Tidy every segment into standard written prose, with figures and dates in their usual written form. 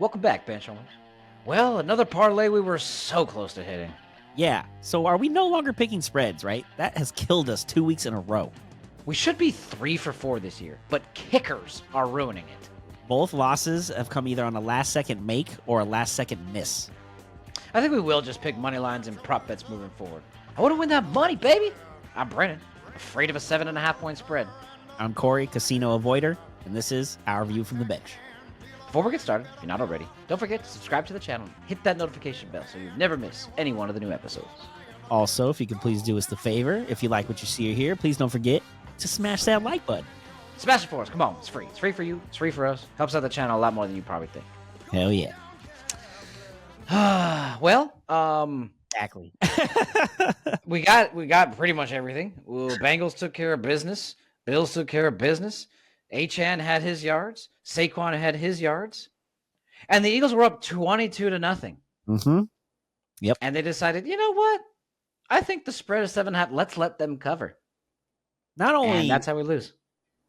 Welcome back, bench owners. Well, another parlay we were so close to hitting. Yeah. So are we no longer picking spreads, right? That has killed us 2 weeks in a row. We should be 3 for 4 this year, but kickers are ruining it. Both losses have come either on a last-second make or a last-second miss. I think we will just pick money lines and prop bets moving forward. I want to win that money, baby. I'm Brennan, afraid of a 7.5 point spread. I'm Corey, casino avoider, and this is Our View from the Bench. Before we get started, if you're not already, don't forget to subscribe to the channel and hit that notification bell so you never miss any one of the new episodes. Also, if you could please do us the favor, if you like what you see or hear, please don't forget to smash that like button. Smash it for us. Come on. It's free. It's free for you. It's free for us. Helps out the channel a lot more than you probably think. Hell yeah. Exactly. we got pretty much everything. Well, Bengals took care of business. Bills took care of business. Achane had his yards. Saquon had his yards. And the Eagles were up 22-0. Mm-hmm. Yep. And they decided, you know what? I think the spread is 7.5. Let's let them cover. Not only and that's how we lose.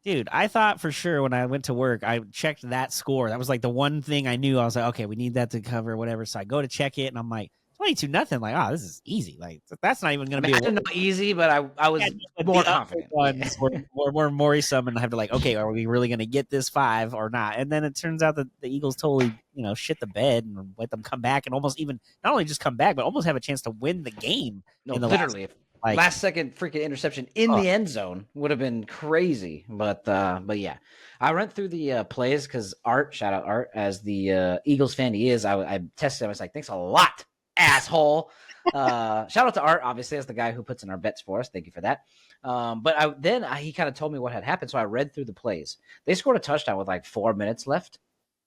Dude, I thought for sure when I went to work, I checked that score. That was like the one thing I knew. I was like, okay, we need that to cover whatever. So I go to check it, and I'm like, 22-0. Like, oh, this is easy. Like, that's not even going to be. I didn't know easy, but I was more confident. Ones were more worrisome, and I have to like, okay, are we really going to get this 5 or not? And then it turns out that the Eagles totally, shit the bed and let them come back and almost even not only just come back, but almost have a chance to win the game. No, literally. Last second freaking interception in the end zone would have been crazy. But yeah, I went through the plays because Art, shout out Art, as the Eagles fan he is. I tested him. I was like, thanks a lot, asshole. Shout out to Art, obviously, as the guy who puts in our bets for us. Thank you for that. But he kind of told me what had happened. So I read through the plays. They scored a touchdown with like 4 minutes left.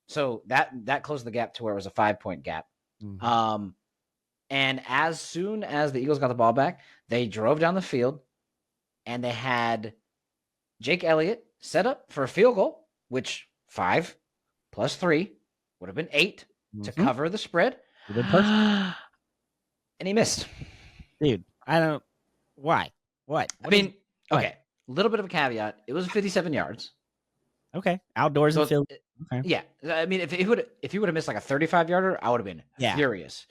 So that closed the gap to where it was a 5-point gap. Mm-hmm. And as soon as the Eagles got the ball back, they drove down the field and they had Jake Elliott set up for a field goal, which 5 plus 3 would have been 8 to cover the spread. And he missed. Dude, I don't. Why? What? Okay. A little bit of a caveat. It was 57 yards. Okay. Outdoors in the field. Okay. Yeah. I mean, if he would have missed like a 35-yarder, I would have been furious.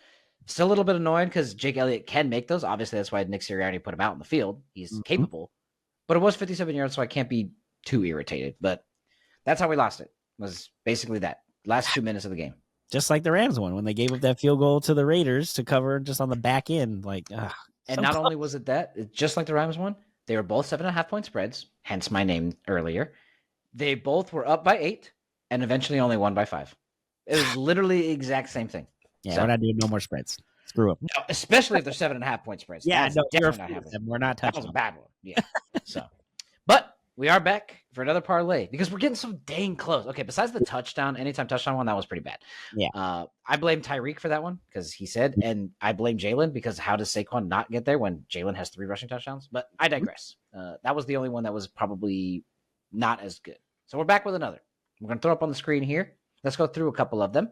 Still a little bit annoyed because Jake Elliott can make those. Obviously, that's why Nick Sirianni put him out in the field. He's capable. But it was 57 yards, so I can't be too irritated. But that's how we lost it. Was basically that. Last 2 minutes of the game. Just like the Rams one, when they gave up that field goal to the Raiders to cover just on the back end. And not only was it that, just like the Rams one, they were both 7.5 point spreads, hence my name earlier. They both were up by 8 and eventually only won by 5. It was literally the exact same thing. Yeah, we're not doing no more spreads. Screw up. No, especially if they're 7.5 point spreads. Yeah, no, definitely not happening. We're not touching. That was a bad one. Yeah. But we are back for another parlay because we're getting so dang close. Okay, besides the anytime touchdown one, that was pretty bad. Yeah. I blame Tyreek for that one because he said, and I blame Jalen because how does Saquon not get there when Jalen has 3 rushing touchdowns? But I digress. That was the only one that was probably not as good. So we're back with another. We're going to throw up on the screen here. Let's go through a couple of them.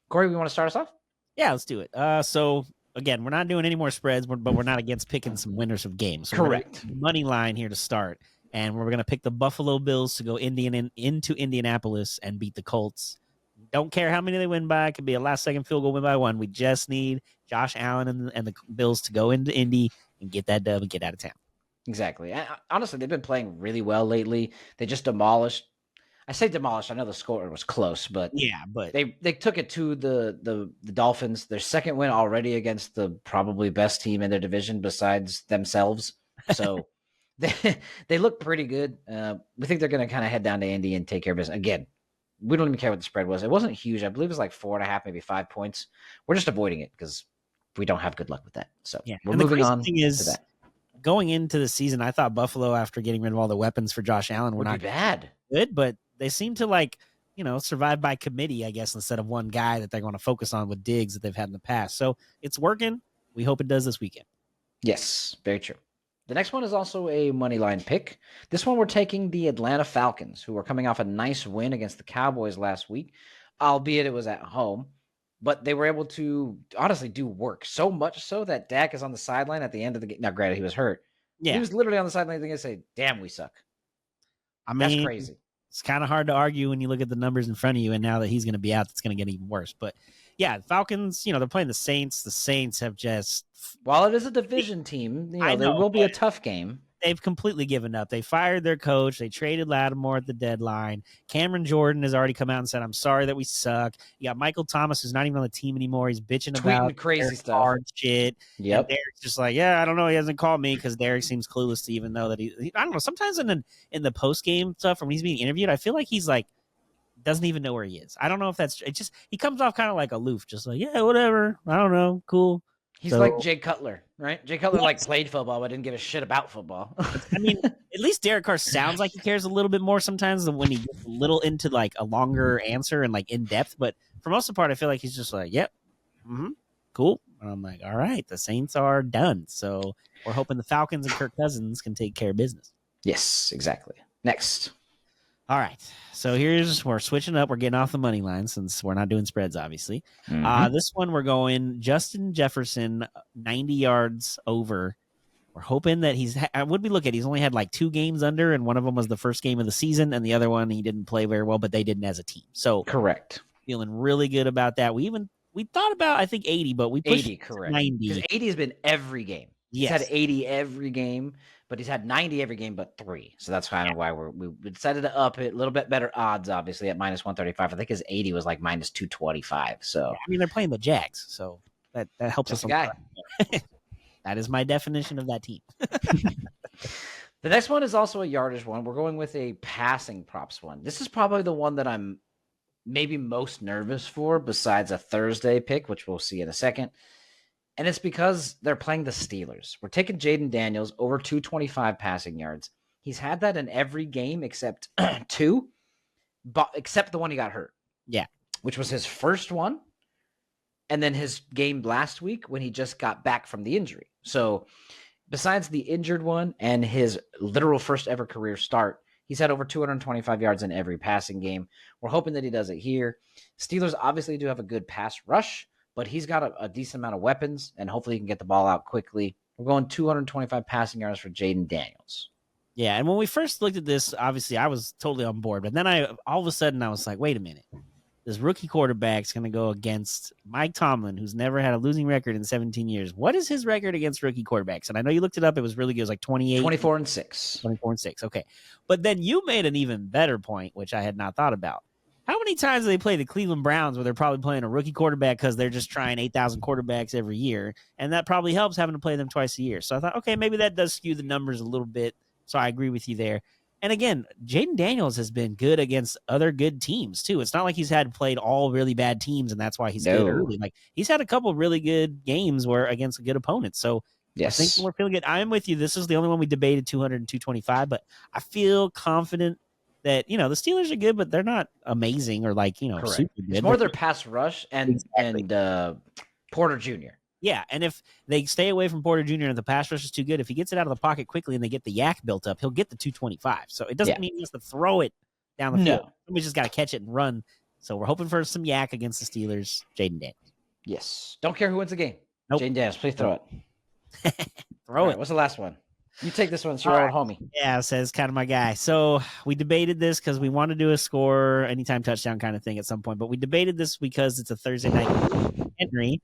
Corey, we want to start us off? Yeah, let's do it. So again, we're not doing any more spreads, but we're not against picking some winners of games. So correct. Money line here to start, and we're going to pick the Buffalo Bills to go into Indianapolis and beat the Colts. Don't care how many they win by. It could be a last-second field goal win by 1. We just need Josh Allen and the Bills to go into Indy and get that dub and get out of town. Exactly. And honestly, they've been playing really well lately. They just demolished. I say demolished. I know the score was close, but they took it to the Dolphins. Their second win already against the probably best team in their division besides themselves. So they look pretty good. We think they're going to kind of head down to Indy and take care of business. Again, we don't even care what the spread was. It wasn't huge. I believe it was like 4.5, maybe 5 points. We're just avoiding it because we don't have good luck with that. So we're moving on to that. Going into the season, I thought Buffalo, after getting rid of all the weapons for Josh Allen, were not bad. Good, but they seem to survive by committee, I guess, instead of one guy that they're going to focus on with Diggs that they've had in the past. So it's working. We hope it does this weekend. Yes, very true. The next one is also a money line pick. This one we're taking the Atlanta Falcons, who are coming off a nice win against the Cowboys last week, albeit it was at home. But they were able to honestly do work, so much so that Dak is on the sideline at the end of the game. Now, granted, he was hurt. Yeah. He was literally on the sideline and say, damn, we suck. That's crazy. It's kind of hard to argue when you look at the numbers in front of you, and now that he's going to be out, it's going to get even worse. But yeah, the Falcons, they're playing the Saints. The Saints have just, while it is a division team, I they know, will be a tough game. They've completely given up. They fired their coach. They traded Lattimore at the deadline. Cameron Jordan has already come out and said, "I'm sorry that we suck." You got Michael Thomas, who's not even on the team anymore. He's bitching Tweeting about crazy stuff, shit. Yep. And Derek's just like, "Yeah, I don't know. He hasn't called me," because Derek seems clueless to even know that I don't know. Sometimes in the post game stuff, when he's being interviewed, I feel like he's like doesn't even know where he is. I don't know if that's it. Just he comes off kind of like aloof, just like, "Yeah, whatever. I don't know. Cool." He's like Jay Cutler, right? Jay Cutler played football, but didn't give a shit about football. I mean, at least Derek Carr sounds like he cares a little bit more sometimes than when he gets a little into like a longer answer and like in depth. But for most of the part, I feel like he's just like, "Yep, cool." And I'm like, "All right, the Saints are done." So we're hoping the Falcons and Kirk Cousins can take care of business. Yes, exactly. Next. All right. So we're switching up. We're getting off the money line since we're not doing spreads, obviously. This one we're going Justin Jefferson, 90 yards over. We're hoping that what we look at? He's only had like 2 games under, and one of them was the first game of the season, and the other one he didn't play very well, but they didn't as a team. So correct. Feeling really good about that. We thought about, I think, 80, but we pushed 80, correct. 90. Because 80 has been every game. He's had 80 every game, but he's had 90 every game but 3. So that's kind of why we decided to up it. A little bit better odds, obviously, at minus 135. I think his 80 was like minus 225. So I mean, they're playing the Jags, so that helps us. A guy. That is my definition of that team. The next one is also a yardage one. We're going with a passing props one. This is probably the one that I'm maybe most nervous for, besides a Thursday pick, which we'll see in a second. And it's because they're playing the Steelers. We're taking Jaden Daniels over 225 passing yards. He's had that in every game except 2, but except the one he got hurt. Yeah. Which was his first one. And then his game last week when he just got back from the injury. So besides the injured one and his literal first ever career start, he's had over 225 yards in every passing game. We're hoping that he does it here. Steelers obviously do have a good pass rush, but he's got a decent amount of weapons, and hopefully he can get the ball out quickly. We're going 225 passing yards for Jaden Daniels. Yeah, and when we first looked at this, obviously I was totally on board. But then all of a sudden I was like, wait a minute. This rookie quarterback's going to go against Mike Tomlin, who's never had a losing record in 17 years. What is his record against rookie quarterbacks? And I know you looked it up. It was really good. It was like 28. 24-6. 24-6. Okay. But then you made an even better point, which I had not thought about. How many times do they play the Cleveland Browns where they're probably playing a rookie quarterback because they're just trying 8,000 quarterbacks every year? And that probably helps having to play them twice a year. So I thought, okay, maybe that does skew the numbers a little bit. So I agree with you there. And again, Jaden Daniels has been good against other good teams too. It's not like he's played all really bad teams and that's why he's good early. Like he's had a couple really good games where against good opponents. So yes, I think we're feeling good. I'm with you. This is the only one we debated 200 and 225, but I feel confident that, the Steelers are good, but they're not amazing or like, super good. It's more their pass rush and Porter Jr. Yeah, and if they stay away from Porter Jr. and the pass rush is too good, if he gets it out of the pocket quickly and they get the yak built up, he'll get the 225. So it doesn't mean he has to throw it down the field. Somebody's just got to catch it and run. So we're hoping for some yak against the Steelers. Jaden Daniels. Yes. Don't care who wins the game. Nope. Jaden Daniels, please throw it. Throw it. What's the last one? You take this one. It's your old homie. Yeah, says kind of my guy. So we debated this because we want to do a score, anytime touchdown kind of thing at some point. But we debated this because it's a Thursday night Henry.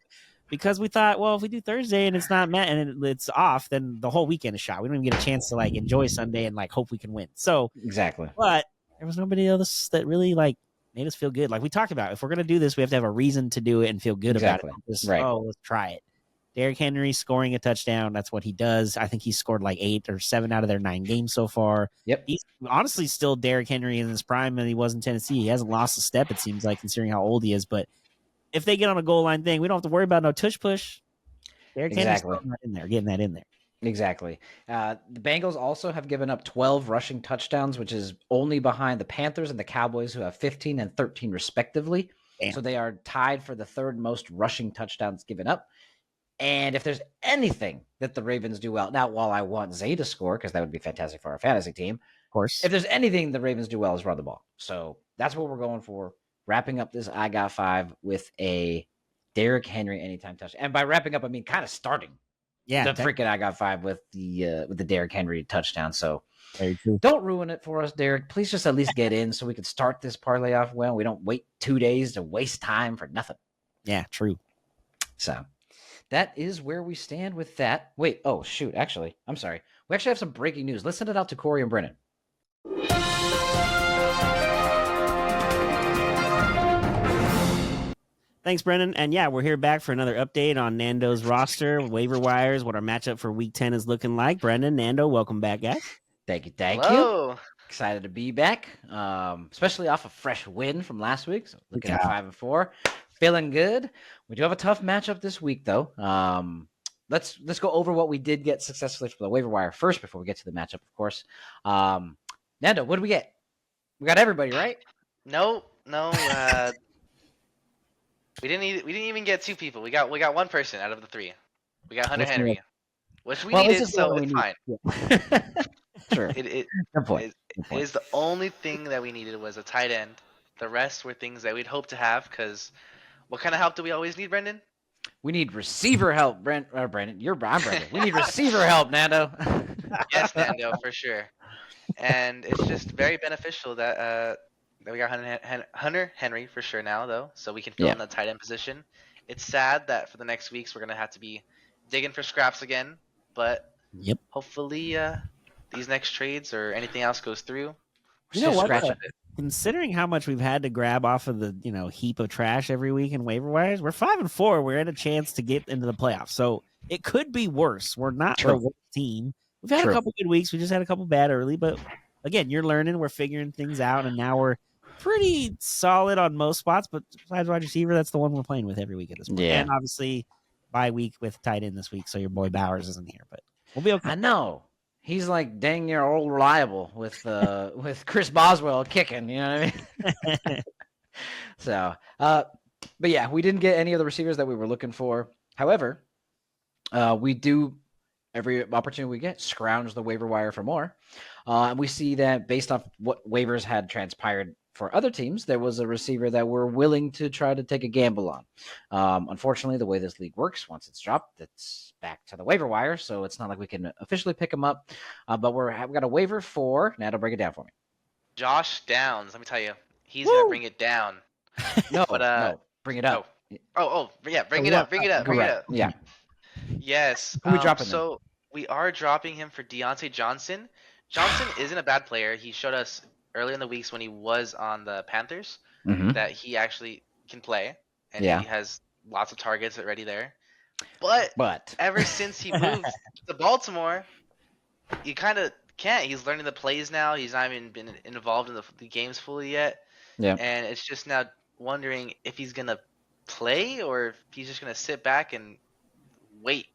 Because we thought, well, if we do Thursday and it's not met and it's off, then the whole weekend is shot. We don't even get a chance to like enjoy Sunday and like hope we can win. So exactly. But there was nobody else that really like made us feel good. Like we talked about, if we're gonna do this, we have to have a reason to do it and feel good about it. Just, let's try it. Derrick Henry scoring a touchdown. That's what he does. I think he's scored like 8 or 7 out of their 9 games so far. Yep. He's honestly still Derrick Henry in his prime and he was in Tennessee. He hasn't lost a step, it seems like, considering how old he is. But if they get on a goal line thing, we don't have to worry about no tush push. Derrick Henry's getting that in there. Exactly. The Bengals also have given up 12 rushing touchdowns, which is only behind the Panthers and the Cowboys, who have 15 and 13 respectively. Damn. So they are tied for the 3rd most rushing touchdowns given up. And if there's anything that the Ravens do well, now while I want Zay to score, because that would be fantastic for our fantasy team, of course, if there's anything the Ravens do well is run the ball. So that's what we're going for. Wrapping up this I Got 5 with a Derrick Henry anytime touchdown. And by wrapping up, I mean kind of starting. Yeah, the freaking I Got 5 with the Derrick Henry touchdown. So Very true. Don't ruin it for us, Derek. Please just at least get in so we can start this parlay off well. We don't wait 2 days to waste time for nothing. Yeah, true. So that is where we stand with that. Wait, oh shoot, actually, I'm sorry. We actually have some breaking news. Let's send it out to Corey and Brennan. Thanks, Brennan. And yeah, we're here back for another update on Nando's roster, waiver wires, what our matchup for week 10 is looking like. Brendan, Nando, welcome back, guys. Thank you. Hello. Excited to be back, especially off a fresh win from last week. So looking at 5-4, feeling good. We do have a tough matchup this week, though. Let's go over what we did get successfully for the waiver wire first before we get to the matchup, of course. Nando, what did we get? We got everybody, right? No. We didn't even get 2 people. We got 1 person out of the 3. We got Hunter Henry, which we needed, so it's fine. Yeah. Sure. It is the only thing that we needed was a tight end. The rest were things that we'd hope to have. Because what kind of help do we always need, Brendan? We need receiver help, Brendan. I'm Brendan. We need receiver help, Nando. Yes, Nando, for sure. And it's just very beneficial that we got Hunter Henry for sure now, though, so we can fill in the tight end position. It's sad that for the next weeks we're gonna have to be digging for scraps again, but hopefully these next trades or anything else goes through. You know what? Considering how much we've had to grab off of the heap of trash every week in waiver wires, we're 5-4. We're at a chance to get into the playoffs, so it could be worse. We're not the worst team. We've had a couple good weeks. We just had a couple bad early, but again, you're learning. We're figuring things out, and now we're pretty solid on most spots. But besides wide receiver, that's the one we're playing with every week at this point. Yeah. And obviously, bye week with tight end this week, so your boy Bowers isn't here, but we'll be okay. I know. He's like dang near old reliable with with Chris Boswell kicking, you know what I mean? So, but yeah, we didn't get any of the receivers that we were looking for. However, we do every opportunity we get scrounge the waiver wire for more. And we see that based off what waivers had transpired for other teams, there was a receiver that we're willing to try to take a gamble on. Unfortunately, the way this league works, once it's dropped, it's back to the waiver wire, so it's not like we can officially pick him up. But we've got a waiver for, Nando, break it down for me. Josh Downs, let me tell you, he's going to bring it down. No, bring it up. Bring it up. Yeah. Yes. Who are we dropping so we are dropping him for Deontay Johnson. Johnson isn't a bad player. He showed us early in the weeks when he was on the Panthers that he actually can play, and he has lots of targets already there. But ever since he moved to Baltimore, you kind of can't. He's learning the plays now. He's not even been involved in the games fully yet. Yeah. And it's just now wondering if he's going to play or if he's just going to sit back and wait.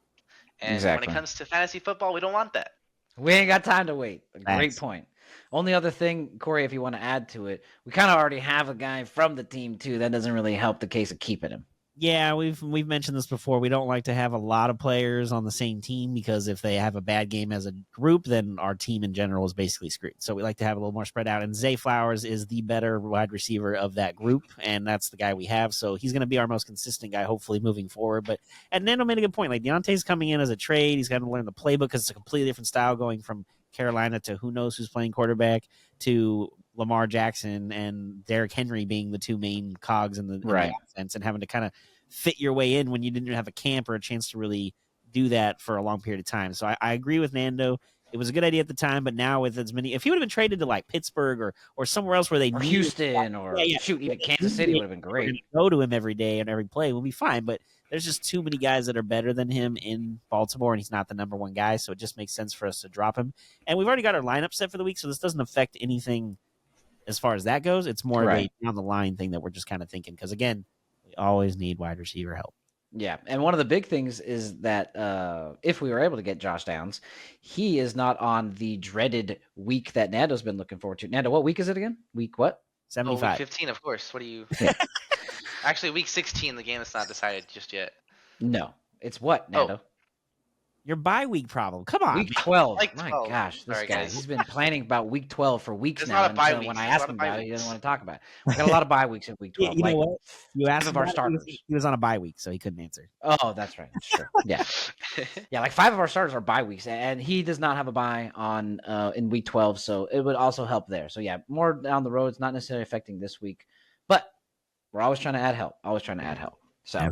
And when it comes to fantasy football, we don't want that. We ain't got time to wait. Great point. Only other thing, Corey, if you want to add to it, we kind of already have a guy from the team, too. That doesn't really help the case of keeping him. Yeah, we've mentioned this before. We don't like to have a lot of players on the same team because if they have a bad game as a group, then our team in general is basically screwed. So we like to have a little more spread out. And Zay Flowers is the better wide receiver of that group, and that's the guy we have. So he's going to be our most consistent guy, hopefully, moving forward. And Nando made a good point. Like, Deontay's coming in as a trade. He's got to learn the playbook because it's a completely different style going from Carolina to who knows who's playing quarterback to Lamar Jackson and Derrick Henry being the two main cogs in the offense, and having to kind of fit your way in when you didn't have a camp or a chance to really do that for a long period of time. So I agree with Nando. It was a good idea at the time, but now with as many, if he would have been traded to like Pittsburgh or somewhere else where they or Houston or even Kansas City would have been great. Go to him every day and every play will be fine, but there's just too many guys that are better than him in Baltimore, and he's not the number one guy, so it just makes sense for us to drop him. And we've already got our lineup set for the week, so this doesn't affect anything as far as that goes. It's more of a down the line thing that we're just kind of thinking, because again, we always need wide receiver help. Yeah, and one of the big things is that if we were able to get Josh Downs, he is not on the dreaded week that Nando's been looking forward to. Nando, what week is it again? Week what? 75. Week 15, of course. What do you... Actually, week 16, the game is not decided just yet. No. It's what, Nando? Your bye week problem. Come on. Week 12. Like My 12. gosh, this Sorry, guy. guys. He's been planning about week 12 for weeks It's now. not a bye and week. when I It's ask not a him bye about it, he week. doesn't want to talk about it. We got a lot of bye weeks in week 12. You know what? You asked of him our about it, starters. he was on a bye week, so he couldn't answer. Oh, that's right. That's true. Yeah. Yeah, like 5 of our starters are bye weeks, and he does not have a bye on in week 12, so it would also help there. So yeah, more down the road. It's not necessarily affecting this week, but we're always trying to add help. Always trying to add help. So,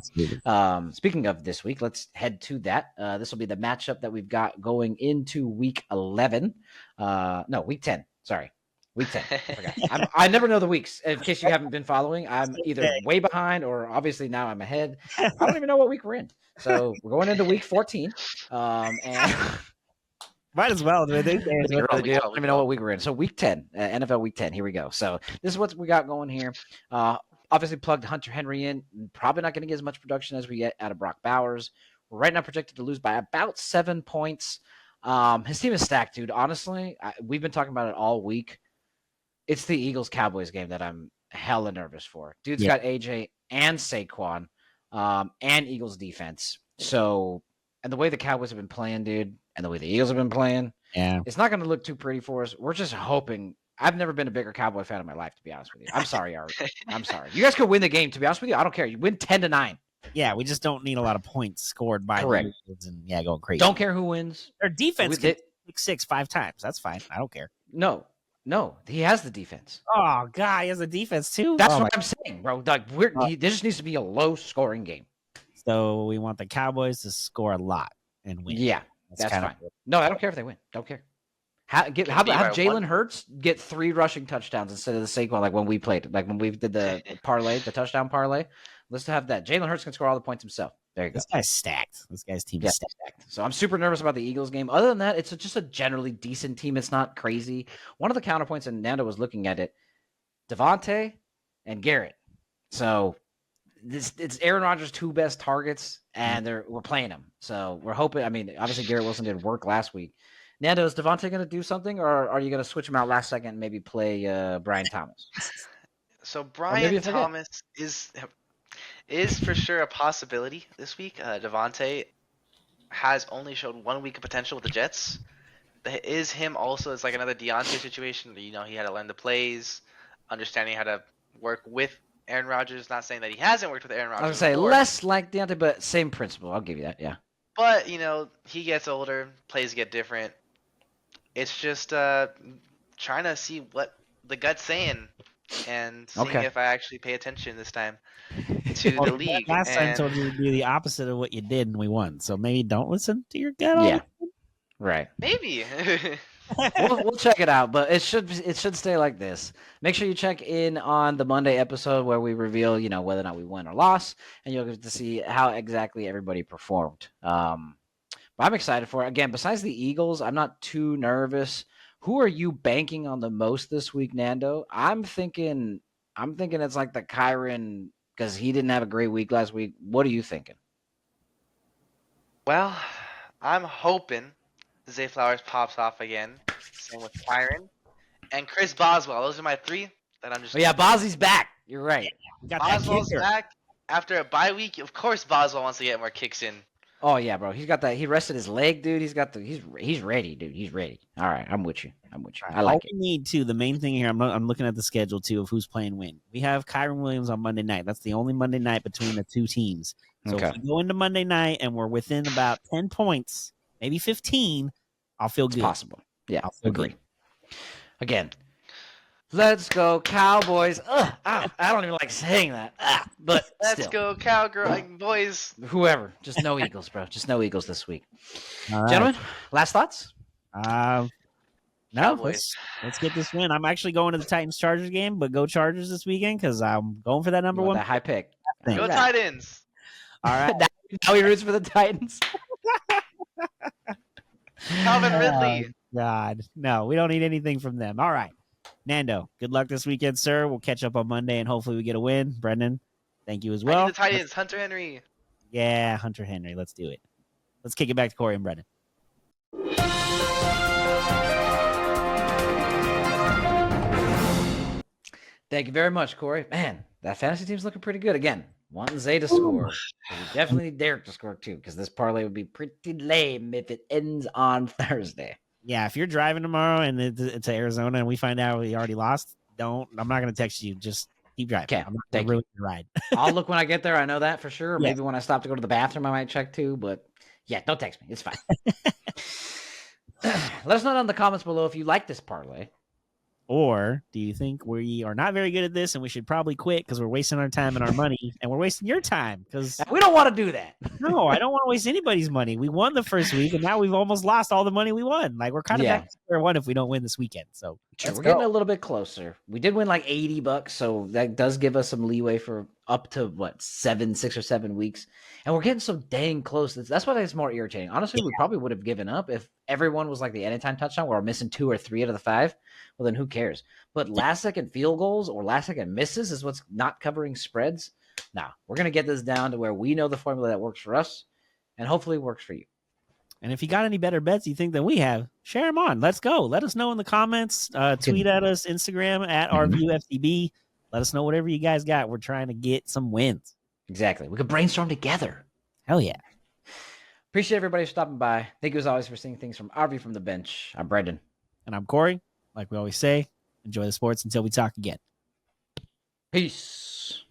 speaking of this week, let's head to that. This will be the matchup that we've got going into week 11. No, week 10. Sorry. Week 10. I forgot. I never know the weeks. In case you haven't been following, I'm either way behind or obviously now I'm ahead. I don't even know what week we're in. So we're going into week 14. And might as well. I don't even know what week we're in. So week 10, NFL week 10. Here we go. So this is what we got going here. Obviously plugged Hunter Henry in. Probably not going to get as much production as we get out of Brock Bowers. We're right now projected to lose by about 7 points. His team is stacked, dude. Honestly, we've been talking about it all week. It's the Eagles-Cowboys game that I'm hella nervous for. Dude's got AJ and Saquon and Eagles defense. So, and the way the Cowboys have been playing, dude, and the way the Eagles have been playing, it's not going to look too pretty for us. We're just hoping. I've never been a bigger Cowboy fan in my life, to be honest with you. I'm sorry, Art. I'm sorry. You guys could win the game, to be honest with you. I don't care. You win 10-9. Yeah, we just don't need a lot of points scored by the Eagles and going crazy. Don't care who wins. Their defense can pick 6 5 times. That's fine. I don't care. No, he has the defense. Oh God, he has a defense too. That's what I'm saying, bro. Like there just needs to be a low-scoring game. So we want the Cowboys to score a lot and win. Yeah, that's fine. No, I don't care if they win. Don't care. Have Jalen Hurts get 3 rushing touchdowns instead of the Saquon, like when we played, like when we did the parlay, the touchdown parlay. Let's have that. Jalen Hurts can score all the points himself. There you go. This guy's stacked. This guy's team is stacked. So I'm super nervous about the Eagles game. Other than that, it's just a generally decent team. It's not crazy. One of the counterpoints, and Nando was looking at it, Devontae and Garrett. So it's Aaron Rodgers' 2 best targets, and we're playing them. So we're hoping. I mean, obviously Garrett Wilson did work last week. Nando, is Devontae going to do something, or are you going to switch him out last second and maybe play Brian Thomas? So Brian Thomas is for sure a possibility this week. Devontae has only showed 1 week of potential with the Jets. Is him also, it's like another Deontay situation. You know, he had to learn the plays, understanding how to work with Aaron Rodgers. Not saying that he hasn't worked with Aaron Rodgers. I would say before. Less like Deontay, but same principle. I'll give you that, yeah. But, you know, he gets older, plays get different. It's just trying to see what the gut's saying and seeing if I actually pay attention this time to the league. Last time I told you to do the opposite of what you did and we won. So maybe don't listen to your gut. Yeah, right. Maybe. we'll check it out, but it should stay like this. Make sure you check in on the Monday episode where we reveal, you know, whether or not we won or lost, and you'll get to see how exactly everybody performed. But I'm excited for it. Again, besides the Eagles, I'm not too nervous. Who are you banking on the most this week, Nando? I'm thinking it's like the Kyron, because he didn't have a great week last week. What are you thinking? Well, I'm hoping Zay Flowers pops off again. Same with Kyron and Chris Boswell. Those are my 3 that I'm just. Oh, yeah, Boswell's back. You're right. Boswell's back after a bye week. Of course, Boswell wants to get more kicks in. Oh yeah, bro. He's got that. He rested his leg, dude. He's ready, dude. He's ready. All right, I'm with you. I like it. We need to. The main thing here, I'm looking at the schedule too of who's playing when. We have Kyron Williams on Monday night. That's the only Monday night between the 2 teams. So if we go into Monday night and we're within about 10 points, maybe 15, I'll feel good. It's possible. Yeah, I'll agree. Good. Again, let's go Cowboys. I don't even like saying that. But let's go Cowgirl boys. Whoever. Just no Eagles, bro. Just no Eagles this week. Right. Gentlemen, last thoughts? No, let's get this win. I'm actually going to the Titans-Chargers game, but go Chargers this weekend because I'm going for that number 1. That high pick. Go Titans. All right. Now he roots for the Titans. Calvin Ridley. God. No, we don't need anything from them. All right. Nando, good luck this weekend, sir. We'll catch up on Monday, and hopefully we get a win. Brendan, thank you as well. I need the Titans. Hunter Henry. Yeah, Hunter Henry. Let's do it. Let's kick it back to Corey and Brendan. Thank you very much, Corey. Man, that fantasy team's looking pretty good. Again, wanting Zay to score. We definitely need Derek to score too, because this parlay would be pretty lame if it ends on Thursday. Yeah, if you're driving tomorrow and it's Arizona and we find out we already lost, I'm not going to text you. Just keep driving. Okay, I'm not going to ruin your ride. I'll look when I get there. I know that for sure. Maybe when I stop to go to the bathroom, I might check too. But Yeah, don't text me. It's fine. Let us know in the comments below if you like this parlay. Or do you think we are not very good at this and we should probably quit because we're wasting our time and our money and we're wasting your time? Because we don't want to do that. No, I don't want to waste anybody's money. We won the first week and now we've almost lost all the money we won. Like we're kind of back to square one if we don't win this weekend. So we're getting a little bit closer. We did win like $80, so that does give us some leeway for up to 6 or 7 weeks. And we're getting so dang close. That's why it's more irritating. Honestly, we probably would have given up if everyone was like the anytime touchdown where we're missing 2 or 3 out of the 5. Well, then who cares? But last second field goals or last second misses is what's not covering spreads. Now, we're going to get this down to where we know the formula that works for us and hopefully works for you. And if you got any better bets you think than we have, share them on. Let's go. Let us know in the comments. Tweet at us, Instagram at RVUFTB. Let us know whatever you guys got. We're trying to get some wins. Exactly. We could brainstorm together. Hell yeah. Appreciate everybody stopping by. Thank you as always for seeing things from our view from the bench. I'm Brendan. And I'm Corey. Like we always say, enjoy the sports until we talk again. Peace.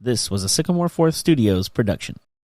This was a Sycamore 4th Studios production.